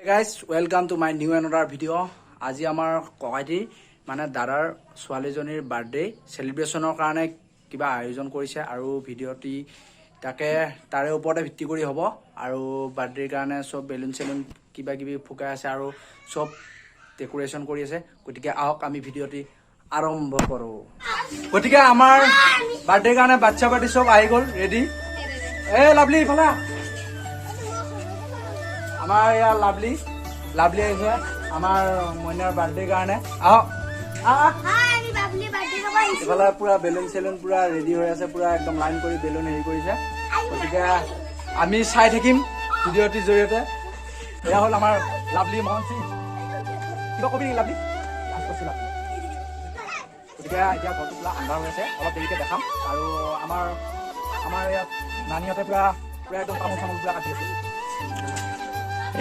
Hey guys, welcome to my new another video. আজি আমাৰ ককাইটি মানে দাদাৰ ছোৱালীজনীৰ বাৰ্থডে সেলিব্ৰেশনৰ কাৰণে কিবা আয়োজন কৰিছে আৰু ভিডিওটি তাকে তাৰে ওপৰতে ভিত্তি কৰি হ'ব আৰু বাৰ্থডেৰ কাৰণে সব বেলুন সেলুন কিবা কিবি ফুকাই আছে আৰু সব ডেকোৰেশন কৰি আছে গতিকে আহক আমি ভিডিওটি আৰম্ভ কৰো গতিকে আমাৰ বাৰ্থডেৰ কাৰণে বাচ্চা পাৰ্টি সব আহি গ'ল ৰেডি এ লাভলি ফলা আমাৰ ইয়া লাভলি আহিছে আমাৰ মইনাৰ বাৰ্থডে কাৰণে এইফালে পুৰা বেলুন চেলুন পুৰা ৰেডি হৈ আছে পুৰা একদম লাইন কৰি বেলুন হেৰি কৰিছে গতিকে আমি চাই থাকিম ভিডিঅ'টিৰ জৰিয়তে এয়া হ'ল আমাৰ লাভলি মোহন সিং কিবা কবি নেকি লাভলি গতিকে এতিয়া ঘৰটো পুৰা আন্ধাৰ হৈ আছে অলপ দেৰিকে দেখাম আৰু আমাৰ ইয়াত নানীহঁতে পুৰা একদম তামোল চামোল পুৰা কাটি আছে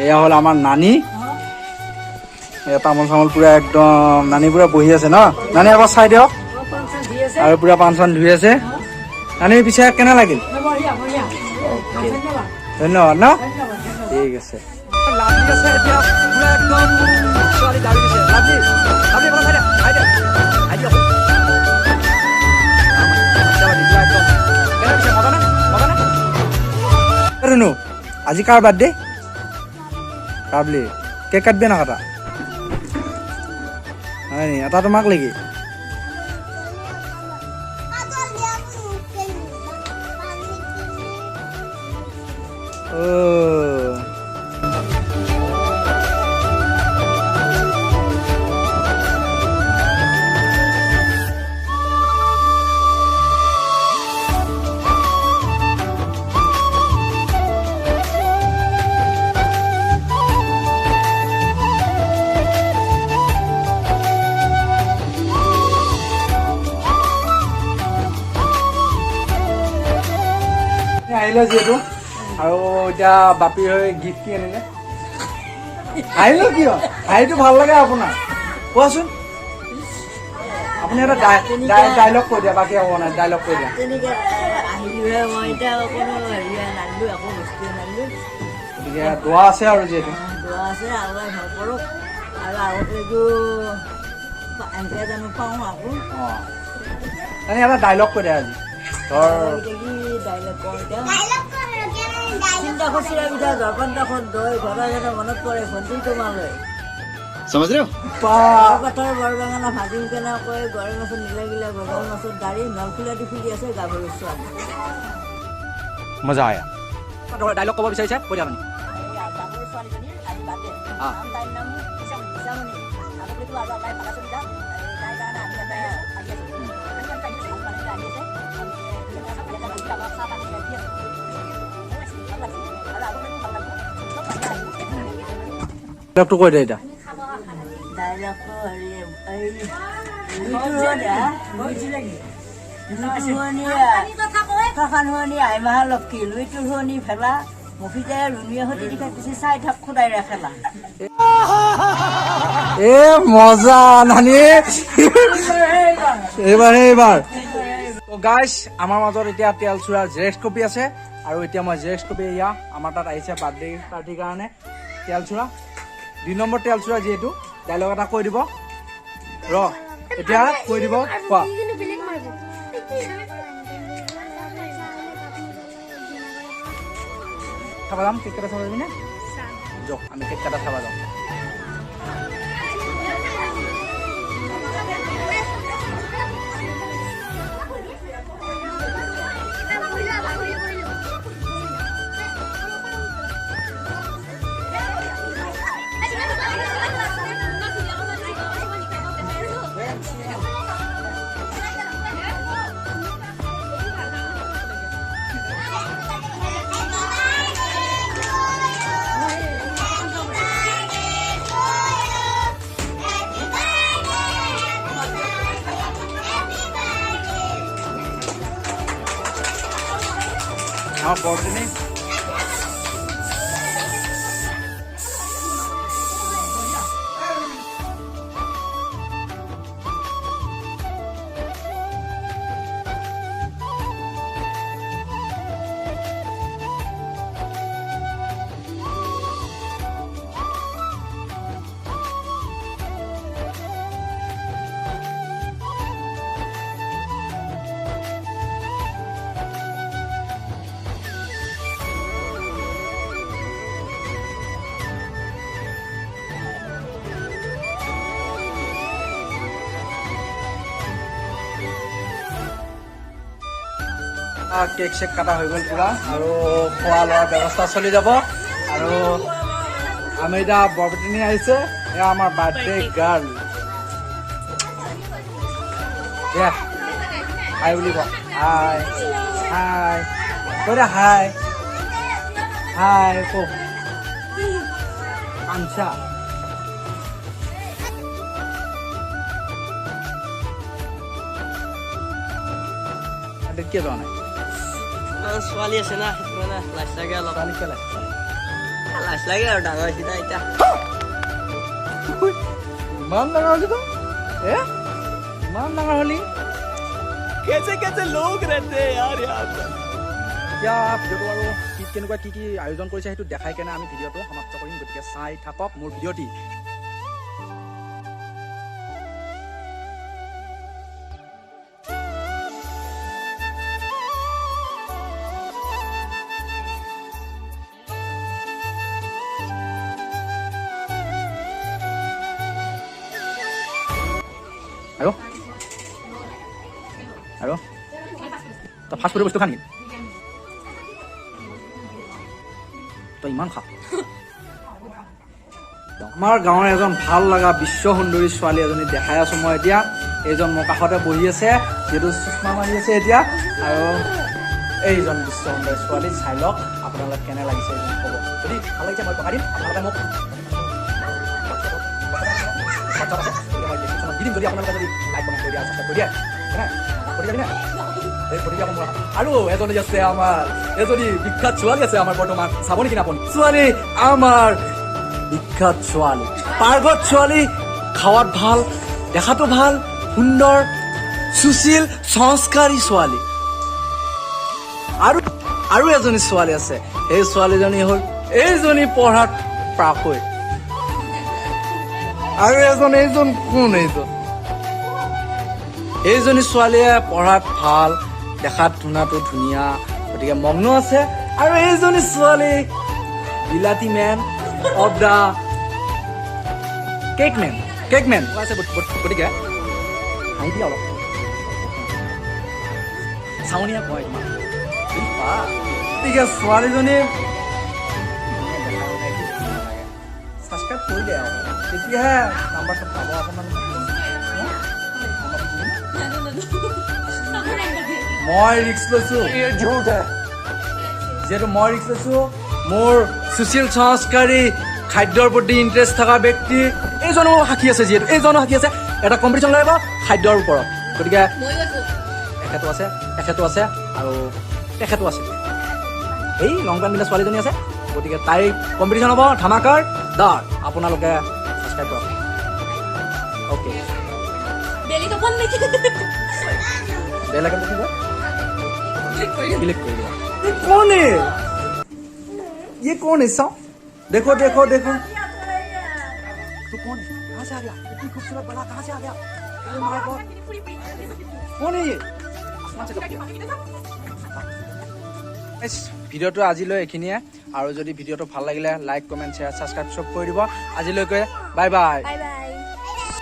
এয়া হ'ল আমাৰ নানী তামোল চামোল পুৰা একদম নানী পুৰা বহি আছে ন নানী এবাৰ চাই দিয়ক আৰু পুৰা পাণ চান ধুই আছে নানী পিছে কেনে লাগিল ধন্যবাদ ন ঠিক আছে লাভলি আছে এতিয়া পুৰা একদম ছোৱালী দাবি দিছে লাভলি আজি কাৰ বাৰ্থডে লাভলি কেক কাটবে না কাটা হয় নি এটা তোমাক লাগি আহিলে যিহেতু আৰু এতিয়া বাপী হৈ গিফ্ট কি আনিলে আহিলে কিয় আহিটো ভাল লাগে আপোনাৰ কোৱাচোন আপুনি এটা ডাইলগ কৈ দিয়া বাকী হ'ব নাই ডাইলগ কৈ দিয়া গতিকে দোৱা আছে আৰু যিহেতু এটা ডাইলগ কৈ দিয়া আজি समझ रहे हो बरबागाना भाजी केना कय गरे माছত निलागिला बगल माছত दाढ़ी नलखुलाटी ফুলি আছে গাভৰু ছোৱালী মজা আয়া ডাইলগ ক'ব বিচাৰিছে কৈ দিয়া গাভৰু ছোৱালীজনী আজি বাৰ্থডে তাইৰ নাম ইছামণি আগতেতো আৰু তাই ভালা চলি যাম তাই কাৰণে আমি এটা আহি আছো ডাইলগটো কৈ দে এতিয়া লক্ষী লুইটো ৰোৱনী ভেলা মফিজাই ৰুণীয়ে সতি দিখা পিছে চাই থাক খুদাই ৰাখেলা এ মজা নানি এইবাৰ গাইজ আমাৰ মাজত এতিয়া তেল চূড়াৰ জেৰেক্স কপি আছে আৰু এতিয়া মই জেৰেক্স কপি এয়া আমাৰ তাত আহিছে বাৰ্থডে পাৰ্টিৰ কাৰণে তেল চূড়া 2 নম্বৰ তেল চূড়া যিহেতু ডাইলগ এটা কৈ দিব এতিয়া কৈ দিব কোৱা খাবা যাম কেক কাটা চাব যাবি নে যাওক আমি কেক কাটা চাবা যাওঁ हाँ बहुत नहीं কেক চেক কাটা হৈ গ'ল পুৰা আৰু খোৱা লোৱাৰ ব্যৱস্থা চলি যাব আৰু আমি এতিয়া বৰপেটিনী আহিছে এয়া আমাৰ বাৰ্থডে গাৰ্ল হাই বুলি কওঁ হাই হাই কৈ দে হাই হাই কওক কাঞ্চা কিয় যোৱা নাই ছোৱালী আছে না সেইটো মানে লাজ লাগে অলপ ছোৱালী কিয় লাগে লাজ লাগে আৰু ডাঙৰ হৈছে না এতিয়া ইমান ডাঙৰ হলি তই ইমান ডাঙৰ হলি कैसे कैसे लोग रहते हैं यार यहाँ पर এতিয়া ভিডিঅ'টো আৰু কেনেকুৱা কি কি আয়োজন কৰিছে সেইটো দেখাই কেনে আমি ভিডিঅ'টো সমাপ্ত কৰিম গতিকে চাই থাকক মোৰ ভিডিঅ'টি আৰু তই ফাষ্ট ফুডৰ বস্তু খা নেকি তই ইমান খা আমাৰ গাঁৱৰ এজন ভাল লগা বিশ্ব সুন্দৰী ছোৱালী এজনী দেখাই আছো মই এতিয়া এইজন মোৰ কাষতে বহি আছে যিহেতু চশমা মাৰি আছে এতিয়া আৰু এইজন বিশ্ব সুন্দৰী ছোৱালী চাই লওক আপোনালোক কেনে লাগিছে এইজন ক'ব যদি ভাল লাগিছে মই পঠাই দিম আপোনালোকে মোক দি দিম যদি আপোনালোকে যদি লাইক কমেণ্ট কৰি দিয়া ছাবস্ক্ৰাইব কৰি দিয়ে আৰু এজনী আছে আমাৰ এজনী বিখ্যাত ছোৱালী আছে আমাৰ বৰ্তমান চাব নেকি আপুনি ছোৱালী আমাৰ বিখ্যাত ছোৱালী পাৰ্গত ছোৱালী খাৱাত ভাল দেখাতো ভাল সুন্দৰ সুশীল সংস্কাৰী ছোৱালী আৰু এজনী ছোৱালী আছে এই ছোৱালীজনী হ'ল এইজনী পঢ়াত প্ৰাকৈ আৰু এইজন কোন এইজনী ছোৱালীয়ে পঢ়াত ভাল দেখাত ধুনাটো ধুনীয়া গতিকে মগ্ন আছে আৰু এইজনী ছোৱালী বিলাতী মেন অফ দা কেকমেন আছে গতিকে হাঁহি দিয়া অলপ চাউনীয়া কয় তোমাক গতিকে ছোৱালীজনী ছাবস্ক্ৰাইব কৰিলে আৰু তেতিয়াহে নাম্বাৰ চব পাব অকণমান মই ৰিক্স লৈছো যিহেতু মই ৰিক্স লৈছো মোৰ সুশীল সংস্কাৰী খাদ্যৰ প্ৰতি ইণ্টাৰেষ্ট থকা ব্যক্তি এইজনো সাক্ষী আছে যিহেতু এইজনো সাক্ষী আছে এটা কম্পিটিশ্যন লাগিব খাদ্যৰ ওপৰত গতিকে এখেতো আছে আৰু তেখেতো আছে এই লং পেণ্ট পিন্ধা ছোৱালীজনী আছে গতিকে তাই কম্পিটিশ্যন হ'ব ধামাকাৰ দাৰ আপোনালোকে ছাবস্ক্ৰাইব কৰক অ'কে बेल आइकन देखिए क्लिक कर दिया ये कौन है देखो तू कौन है कहाँ से आ गया इतनी खूबसूरत बड़ा कहाँ से आ गया कौन है ये आसमान से टपकिया ভিডিঅ'টো আজিলৈ এইখিনিয়ে আৰু যদি ভিডিঅ'টো ভাল লাগিলে লাইক কমেণ্ট শ্বেয়াৰ ছাবস্ক্ৰাইব চব কৰি দিব আজিলৈকে বাই বাই